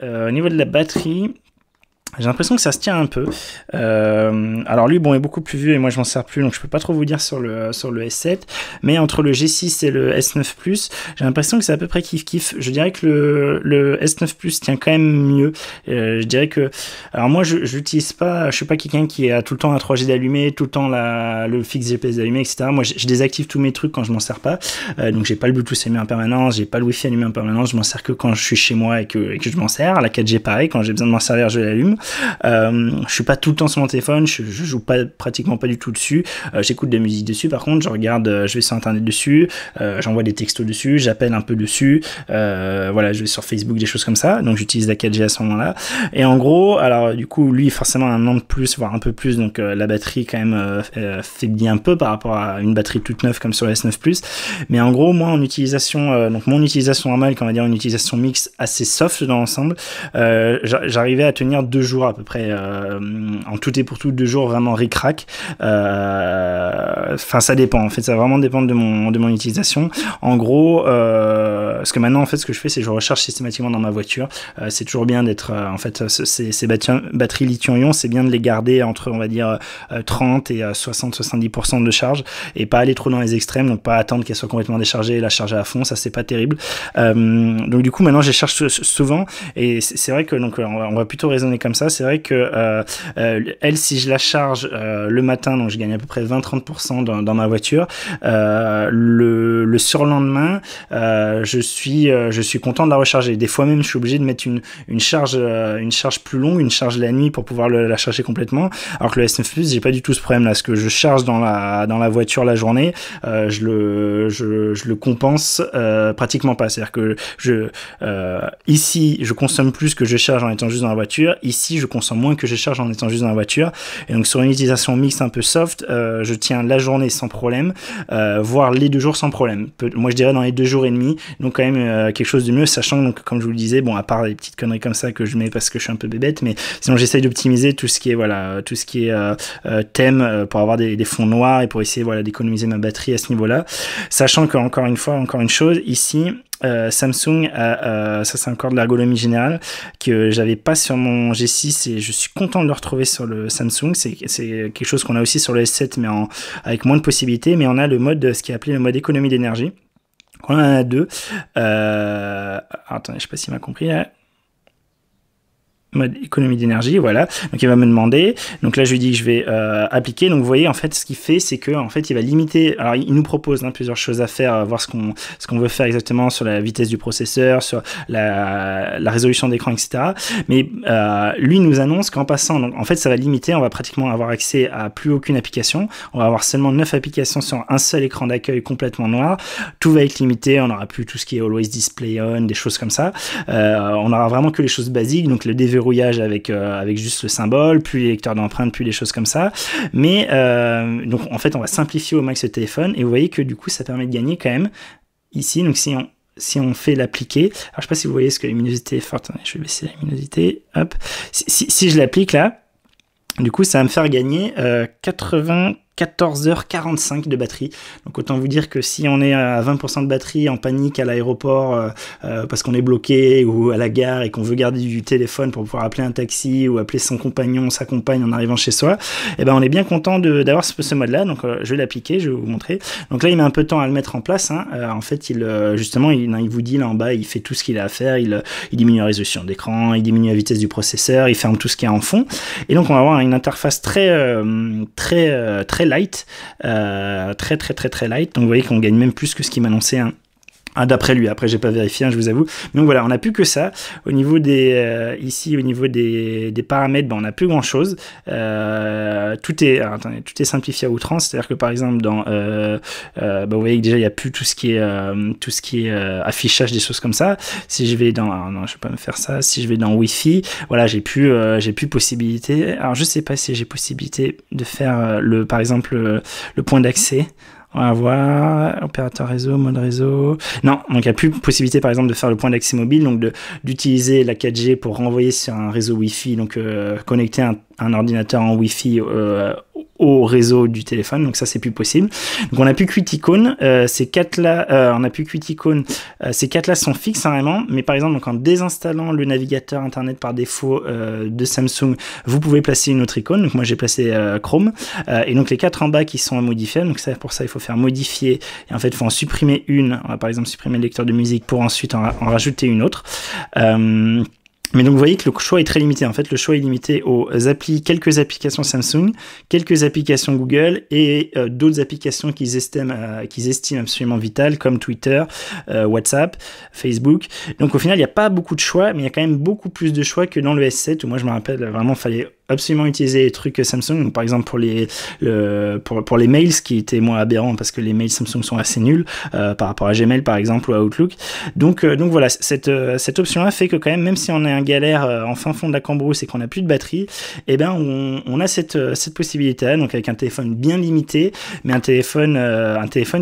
Au niveau de la batterie, j'ai l'impression que ça se tient un peu. Alors lui, bon, est beaucoup plus vieux et moi je m'en sers plus, donc je peux pas trop vous dire sur le S7. Mais entre le G6 et le S9 Plus, j'ai l'impression que c'est à peu près kiff-kiff. Je dirais que le S9 Plus tient quand même mieux. Je dirais que, alors moi je l'utilise pas, je suis pas quelqu'un qui a tout le temps la 3G d'allumé, tout le temps le fixe GPS d'allumé, etc. Moi je désactive tous mes trucs quand je m'en sers pas. Donc j'ai pas le Bluetooth allumé en permanence, j'ai pas le Wi-Fi allumé en permanence. Je m'en sers que quand je suis chez moi et que je m'en sers. La 4G pareil, quand j'ai besoin de m'en servir, je l'allume. Je suis pas tout le temps sur mon téléphone, je joue pratiquement pas du tout dessus. J'écoute de la musique dessus, par contre, je regarde, je vais sur internet dessus, j'envoie des textos dessus, j'appelle un peu dessus, voilà, je vais sur Facebook, des choses comme ça. Donc j'utilise la 4G à ce moment-là. Et en gros, alors du coup, lui forcément un an de plus, voire un peu plus, donc la batterie quand même faiblit un peu par rapport à une batterie toute neuve comme sur le S9 Plus. Mais en gros, moi en utilisation, donc mon utilisation normale, on va dire une utilisation mixte assez soft dans l'ensemble, j'arrivais à tenir 2 jours à peu près, en tout et pour tout 2 jours vraiment ric-rac. Enfin ça dépend, en fait ça va vraiment dépendre de mon utilisation. En gros, parce que maintenant en fait ce que je fais c'est que je recharge systématiquement dans ma voiture. C'est toujours bien d'être, en fait ces batteries lithium-ion, c'est bien de les garder entre on va dire 30 et 60-70% de charge et pas aller trop dans les extrêmes, donc pas attendre qu'elle soit complètement déchargée et la charger à fond, ça c'est pas terrible. Donc du coup maintenant je les charge souvent et c'est vrai que donc on va plutôt raisonner comme ça. C'est vrai que elle, si je la charge le matin, donc je gagne à peu près 20-30% dans ma voiture, le surlendemain je suis content de la recharger. Des fois même je suis obligé de mettre une charge plus longue, une charge la nuit pour pouvoir la charger complètement, alors que le S9 Plus j'ai pas du tout ce problème là, parce que je charge dans la voiture la journée, je le compense pratiquement pas, c'est-à-dire que ici je consomme plus que je charge en étant juste dans la voiture, ici je consomme moins que je charge en étant juste dans la voiture, et donc sur une utilisation mixte un peu soft, je tiens la journée sans problème, voire les 2 jours sans problème. Moi je dirais dans les 2 jours et demi, donc quand même quelque chose de mieux, sachant donc comme je vous le disais, bon à part les petites conneries comme ça que je mets parce que je suis un peu bébête, mais sinon j'essaye d'optimiser tout ce qui est voilà, tout ce qui est thème pour avoir des fonds noirs et pour essayer voilà d'économiser ma batterie à ce niveau-là, sachant que encore une chose ici. Samsung ça c'est encore de l'ergonomie générale que j'avais pas sur mon G6 et je suis content de le retrouver sur le Samsung. C'est quelque chose qu'on a aussi sur le S7 mais avec moins de possibilités, mais on a le mode, ce qui est appelé le mode économie d'énergie. On en a 2. Attendez, je sais pas s'il m'a compris là. Mode économie d'énergie, voilà. Donc il va me demander, donc là je lui dis que je vais appliquer. Donc vous voyez en fait ce qu'il fait, c'est que en fait il va limiter. Alors il nous propose plusieurs choses à faire, voir ce qu'on veut faire exactement sur la vitesse du processeur, sur la résolution d'écran, etc. Mais lui nous annonce qu'en passant, donc en fait ça va limiter, on va pratiquement avoir accès à plus aucune application. On va avoir seulement 9 applications sur un seul écran d'accueil complètement noir. Tout va être limité, on n'aura plus tout ce qui est Always Display On, des choses comme ça. On aura vraiment que les choses basiques, donc le déverrouillage avec juste le symbole, puis les lecteurs d'empreintes, puis les choses comme ça. Mais donc en fait on va simplifier au max le téléphone, et vous voyez que du coup ça permet de gagner quand même ici. Donc si on fait l'appliquer, alors je sais pas si vous voyez ce que la luminosité est forte, je vais baisser la luminosité, hop, si je l'applique là, du coup ça va me faire gagner 14h45 de batterie. Donc autant vous dire que si on est à 20% de batterie en panique à l'aéroport parce qu'on est bloqué ou à la gare et qu'on veut garder du téléphone pour pouvoir appeler un taxi ou appeler son compagnon, sa compagne en arrivant chez soi, et ben on est bien content d'avoir ce mode là. Donc je vais l'appliquer, je vais vous montrer. Donc là il met un peu de temps à le mettre en place, hein. En fait justement il vous dit là en bas, il fait tout ce qu'il a à faire, il diminue la résolution d'écran, il diminue la vitesse du processeur, il ferme tout ce qu'il y a en fond, et donc on va avoir une interface très light, très light. Donc vous voyez qu'on gagne même plus que ce qu'il m'annonçait, hein. D'après lui, après j'ai pas vérifié, hein, je vous avoue. Donc voilà, on n'a plus que ça. Au niveau ici au niveau des paramètres, on n'a plus grand chose. Tout est simplifié à outrance. C'est-à-dire que par exemple dans vous voyez que déjà il n'y a plus tout ce qui est affichage, des choses comme ça. Si je vais dans, alors non je vais pas me faire ça. Si je vais dans Wi-Fi, voilà, j'ai plus possibilité. Alors je sais pas si j'ai possibilité de faire par exemple le point d'accès. On va voir, opérateur réseau, mode réseau. Non, donc il n'y a plus possibilité par exemple de faire le point d'accès mobile, donc d'utiliser la 4G pour renvoyer sur un réseau Wi-Fi, donc connecter un ordinateur en Wi-Fi au réseau du téléphone, donc ça c'est plus possible. Donc on a plus Qt-Icon, ces quatre là sont fixes carrément, mais par exemple donc en désinstallant le navigateur internet par défaut de Samsung, vous pouvez placer une autre icône. Donc moi j'ai placé Chrome, et donc les 4 en bas qui sont à modifier, donc ça, pour ça il faut faire modifier, et en fait il faut en supprimer une. On va par exemple supprimer le lecteur de musique pour ensuite en rajouter une autre. Mais donc vous voyez que le choix est très limité. En fait, le choix est limité aux quelques applications Samsung, quelques applications Google et d'autres applications qu'ils estiment absolument vitales, comme Twitter, WhatsApp, Facebook. Donc au final, il n'y a pas beaucoup de choix, mais il y a quand même beaucoup plus de choix que dans le S7, où moi je me rappelle vraiment, il fallait absolument utiliser les trucs Samsung. Donc, par exemple pour les mails, ce qui était moins aberrant parce que les mails Samsung sont assez nuls par rapport à Gmail par exemple ou à Outlook. Donc voilà, cette option là fait que quand même si on est en galère en fin fond de la cambrousse et qu'on n'a plus de batterie, eh ben on a cette possibilité là, donc avec un téléphone bien limité, mais un téléphone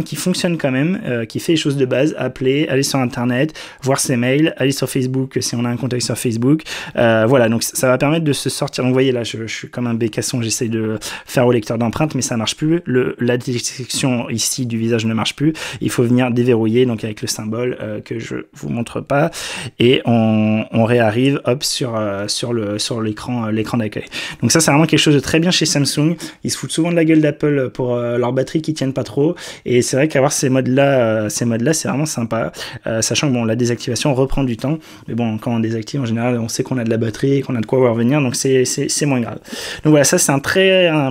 qui fonctionne quand même, qui fait les choses de base, appeler, aller sur internet, voir ses mails, aller sur Facebook si on a un contact sur Facebook, voilà, donc ça va permettre de se sortir. Donc vous voyez là, je suis comme un bécasson, j'essaye de faire au lecteur d'empreintes, mais ça marche plus. La détection ici du visage ne marche plus. Il faut venir déverrouiller, donc avec le symbole que je vous montre pas, et on réarrive, hop, sur l'écran d'accueil. Donc ça, c'est vraiment quelque chose de très bien chez Samsung. Ils se foutent souvent de la gueule d'Apple pour leurs batteries qui tiennent pas trop, et c'est vrai qu'avoir ces modes-là, c'est vraiment sympa. Sachant que bon, la désactivation reprend du temps, mais bon, quand on désactive, en général, on sait qu'on a de la batterie, qu'on a de quoi voir venir, donc c'est moins grave. Donc voilà, ça c'est un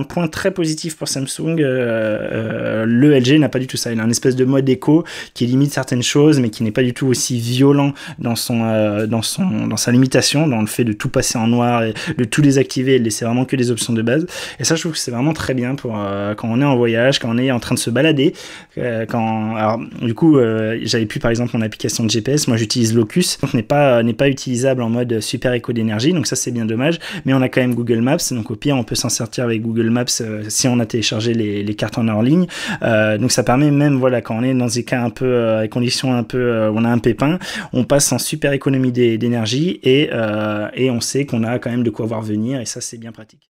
point très positif pour Samsung. Le LG n'a pas du tout ça. Il a un espèce de mode éco qui limite certaines choses, mais qui n'est pas du tout aussi violent dans sa limitation, dans le fait de tout passer en noir et de tout désactiver et de laisser vraiment que des options de base. Et ça, je trouve que c'est vraiment très bien pour quand on est en voyage, quand on est en train de se balader. Alors du coup, j'avais plus par exemple mon application de GPS. Moi, j'utilise Locus, donc n'est pas utilisable en mode super éco d'énergie. Donc ça, c'est bien dommage. Mais on a quand même Google Maps, donc au pire on peut s'en sortir avec Google Maps si on a téléchargé les cartes en ligne. Donc ça permet même, voilà, quand on est dans des cas un peu les conditions un peu où on a un pépin, on passe en super économie d'énergie et on sait qu'on a quand même de quoi voir venir, et ça c'est bien pratique.